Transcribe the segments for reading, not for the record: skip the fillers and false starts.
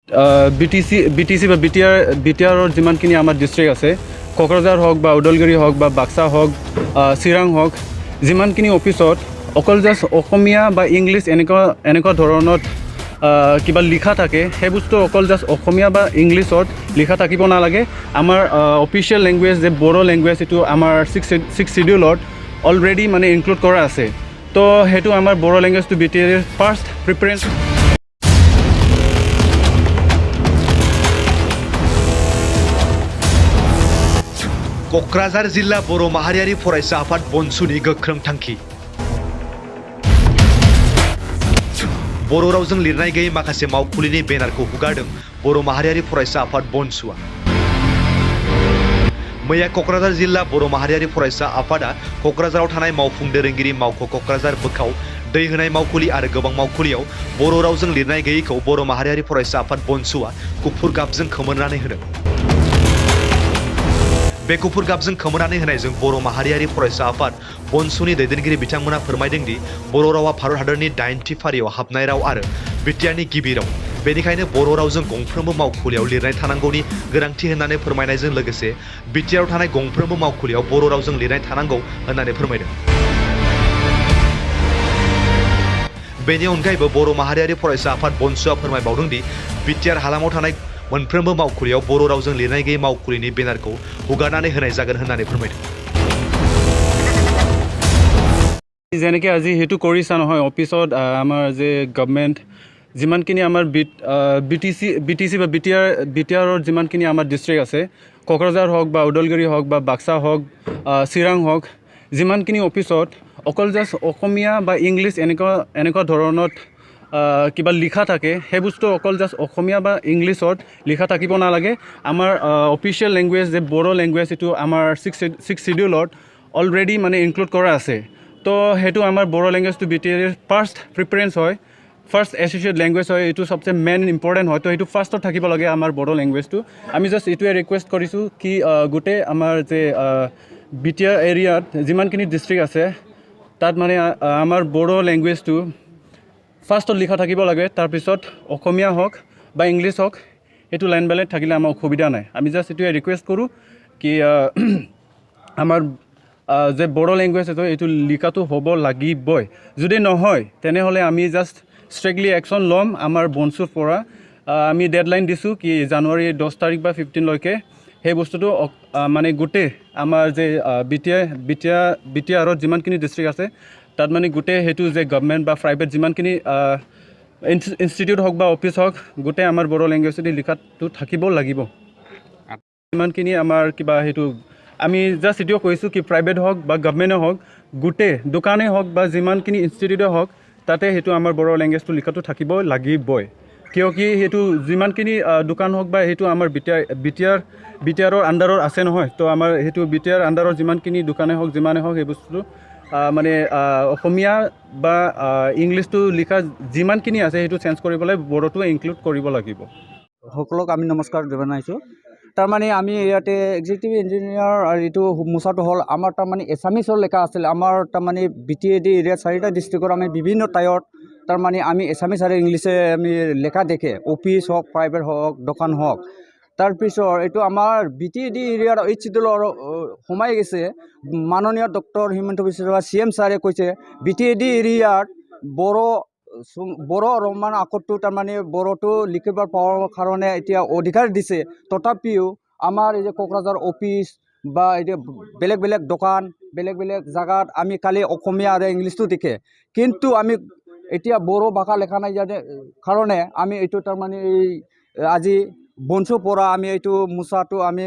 BTC বা BTRৰ যিমানখিনি আমাৰ ডিষ্ট্ৰিক্ট আছে, কোকৰাঝাৰ হওক বা ওদালগুৰি হওক বা বাক্সা হওক, চিৰাং হওক, যিমানখিনি অফিচত অকল জাষ্ট অসমীয়া বা ইংলিছ এনেকুৱা ধৰণত কিবা লিখা থাকে, সেই বস্তু অকল জাষ্ট অসমীয়া বা ইংলিছত লিখা থাকিব নালাগে। আমাৰ অফিচিয়েল লেংগুৱেজ যে বড়ো লেংগুৱেজ, এইটো আমাৰ ছিক্স চিডিউলত অলৰেডি মানে ইনক্লুড কৰা আছে। তো সেইটো আমাৰ বড়ো লেংগুৱেজটো BTR ফাৰ্ষ্ট প্ৰিফাৰেঞ্চ। क'क्राझार जिल्ला बर' माहारियारि फरायसा आफाद बनसुनि गोख्रों थांखि। बर' रावजों लिरनाय गैयै माखासे मावखुलिनि बेनारखौ हुगारदों बर' माहारियारि फरायसा आफाद बनसुआ। मैया क'क्राझार जिल्ला बर' माहारियारि फरायसा आफादा क'क्राझाराव थानाय मावफुं दोरोंगिरि मावख' क'क्राझार बोखाव दै होनाय मावखुलि आरो गोबां मावखुलियाव बर' रावजों लिरनाय गैयैखौ बर' माहारियारि फरायसा आफाद बनसुआ गुफुर गाबजों खोमोरनानै होदों। बे गुफुर गाबजों खोमोरनानै होनायजों बर' माहारियारि फरायसा आफाद बनसुनि दैदेनगिरि बिथांमोना फोरमायदों दि बर' रावा भारत हादरनि 8थि फारियाव हाबनाय राव आरो बिटिआरनि गिबि राव। बेनिखायनो बर' रावजों गंफ्रोमबो मावखुलियाव लिरनाय थानांगौनि गोनांथि होननानै फोरमायनायजों लोगोसे बिटिआरआव थानाय गंफ्रोमबो मावखुलियाव बर' रावजों लिरनाय थानांगौ होननानै फोरमायदों। बेनि अनगायैबो बर' माहारियारि फरायसा आफाद बनसुआ फोरमायबावदों दि बिटिआर हालामाव थानाय मोनफ्रोमबो मावखुलियाव बर' रावजों लिरनाय गैयै मावखुलिनि बेनारखौ हुगारनानै होनाय जागोन होननानै फोरमायदों। যেনেকৈ আজি সেইটো কৰিছা নহয়, অফিচত আমাৰ যে গভৰ্ণমেণ্ট যিমানখিনি আমাৰ BTC বা BTRৰ যিমানখিনি আমাৰ ডিষ্ট্ৰিক্ট আছে, কোকৰাঝাৰ হওক বা ওদালগুৰি হওক বা বাক্সা হওক, চিৰাং হওক, যিমানখিনি অফিচত অকল জাষ্ট অসমীয়া বা ইংলিছ এনেকুৱা ধৰণত কিবা লিখা থাকে, সেই বস্তু অকল জাষ্ট অসমীয়া বা ইংলিছত লিখা থাকিব নালাগে। আমাৰ অফিচিয়েল লেংগুৱেজ যে বড়ো লেংগুৱেজ, এইটো আমাৰ ছিক্স চিডিউলত অলৰেডি মানে ইনক্লুড কৰা আছে। তো সেইটো আমাৰ বড়ো লেংগুৱেজটো BTR ফাৰ্ষ্ট প্ৰিফাৰেঞ্চ হয়, ফাৰ্ষ্ট এছ'চিয়েট লেংগুৱেজ হয়, এইটো চবচে মেইন ইম্পৰ্টেণ্ট হয়। তো সেইটো ফাৰ্ষ্টত থাকিব লাগে আমাৰ বড়ো লেংগুৱেজটো। আমি জাষ্ট এইটোৱে ৰিকুৱেষ্ট কৰিছোঁ কি গোটেই আমাৰ যে BTR এৰিয়াত যিমানখিনি ডিষ্ট্ৰিক্ট আছে, তাত মানে আমাৰ বড়ো লেংগুৱেজটো ফাৰ্ষ্টত লিখা থাকিব লাগে। তাৰপিছত অসমীয়া হওক বা ইংলিছ হওক, এইটো লাইন বাই লাইন থাকিলে আমাৰ অসুবিধা নাই। আমি জাষ্ট এইটোৱে ৰিকুৱেষ্ট কৰোঁ কি আমাৰ যে বড়ো লেংগুৱেজ এইটো লিখাটো হ'ব লাগিবই। যদি নহয় তেনেহ'লে আমি জাষ্ট ষ্ট্ৰিক্টলি একশ্যন ল'ম। আমাৰ বনচুৰ পৰা আমি ডেডলাইন দিছোঁ কি জানুৱাৰী 10 তাৰিখ বা 15লৈকে সেই বস্তুটো মানে গোটেই আমাৰ যে BTRত যিমানখিনি ডিষ্ট্ৰিক্ট আছে, তাত মানে গোটেই সেইটো যে গভৰ্ণমেণ্ট বা প্ৰাইভেট যিমানখিনি ইনষ্টিটিউট হওক বা অফিচ হওক, গোটেই আমাৰ বড়ো লেংগুৱেজেদি লিখাটো থাকিব লাগিব। যিমানখিনি আমাৰ কিবা সেইটো আমি জাষ্ট এইটোও কৈছোঁ কি প্ৰাইভেট হওক বা গভৰ্ণমেণ্টে হওক, গোটেই দোকানেই হওক বা যিমানখিনি ইনষ্টিটিউটে হওক, তাতে সেইটো আমাৰ বড়ো লেংগুৱেজটো লিখাটো থাকিব লাগিবই। কিয় কি সেইটো যিমানখিনি দোকান হওক বা সেইটো আমাৰ BTRৰ আণ্ডাৰত আছে নহয়। তো আমাৰ সেইটো BTR আণ্ডাৰৰ যিমানখিনি দোকানে হওক যিমানে হওক, সেই বস্তুটো মানে অসমীয়া বা ইংলিছটো লিখা যিমানখিনি আছে সেইটো চেঞ্জ কৰিবলৈ বড়োটো ইনক্লুড কৰিব লাগিব। সকলক আমি নমস্কাৰ জনাইছোঁ। তাৰমানে আমি ইয়াতে এক্সিকিউটিভ ইঞ্জিনিয়াৰ আৰু এইটো মোচাটো হ'ল আমাৰ তাৰমানে এছামিছৰ লেখা আছিল। আমাৰ তাৰমানে BTAD এৰিয়াত 4টা ডিষ্ট্ৰিক্টৰ আমি বিভিন্ন টাইপত তাৰমানে আমি এছামিছ আৰু ইংলিছে আমি লেখা দেখে, অফিচ হওক প্ৰাইভেট হওক দোকান হওক। তাৰপিছত এইটো আমাৰ BTAD এৰিয়াৰ 8 চিডিউলৰ সোমাই গৈছে। মাননীয় ডক্টৰ হিমন্ত বিশ্ব শৰ্মা CM ছাৰে কৈছে BTAD এৰিয়াত বড়ো ৰমান আখৰটো তাৰমানে বড়োটো লিখিব পাবৰ কাৰণে এতিয়া অধিকাৰ দিছে। তথাপিও আমাৰ এই যে কোকৰাঝাৰ অফিচ বা এই যে বেলেগ বেলেগ দোকান বেলেগ বেলেগ জাগাত আমি খালি অসমীয়া আৰু ইংলিছটো দেখে, কিন্তু আমি এতিয়া বড়ো ভাষা লেখা নাই যাতে কাৰণে আমি এইটো তাৰমানে আজি বনচুৰ পৰা আমি এইটো মোচাটো আমি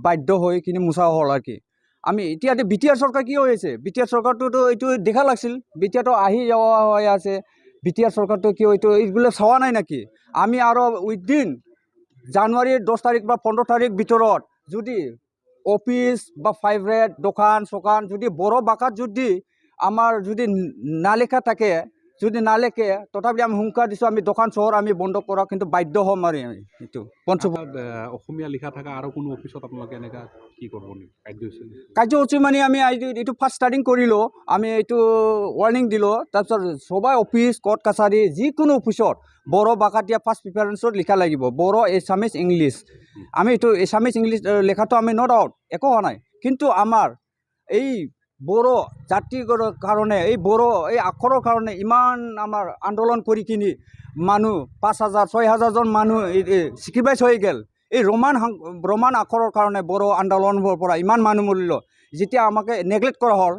বাধ্য হৈ কিনি মোচা হ'ল আৰু কি। আমি এতিয়া BTR চৰকাৰ কি হৈ আছে, BTR চৰকাৰটোতো এইটো দেখা লাগিছিল। BTRটো আহি যোৱা হৈ আছে, BTR চৰকাৰটো কি এইটো এইবিলাক চোৱা নাই নেকি? আমি আৰু উইদিন জানুৱাৰী 10 তাৰিখ বা 15 তাৰিখ ভিতৰত যদি অফিচ বা প্ৰাইভেট দোকান চোকান যদি বড়ো ভাষাত যদি আমাৰ যদি নালিখা থাকে, যদি নালেখে তথাপি আমি হুংকাৰ দিছোঁ, আমি দোকান চহৰ আমি বন্ধ কৰা কিন্তু বাধ্য হ'ম আৰু এইটো বনচু অসমীয়া লিখা থকা আৰু কোনো অফিচত আপোনালোকে এনেকুৱা কি কৰিব নেকি কাৰ্যসূচী? কাৰ্যসূচী মানে আমি এইটো ফাৰ্ষ্ট ষ্টাৰ্টিং কৰিলোঁ, আমি এইটো ৱাৰ্ণিং দিলোঁ। তাৰপিছত সবাই অফিচ কোৰ্ট কাছাৰী যিকোনো অফিচত বড়ো বাকাতিয়া ফাৰ্ষ্ট প্ৰিফাৰেঞ্চত লিখা লাগিব, বড়ো এছামিজ ইংলিছ। আমি এইটো এছামিজ ইংলিছ লেখাটো আমি ন' ডাউট একো হোৱা নাই, কিন্তু আমাৰ এই বড়ো জাতিৰ কাৰণে এই বড়ো এই আখৰৰ কাৰণে ইমান আমাৰ আন্দোলন কৰি কিনি মানুহ 5,000 6,000জন মানুহ চিকিবাইজ হৈ গ'ল। এই ৰোমান আখৰৰ কাৰণে বড়ো আন্দোলনৰ পৰা ইমান মানুহ মৰিল। যেতিয়া আমাকে নেগলেক্ট কৰা হ'ল,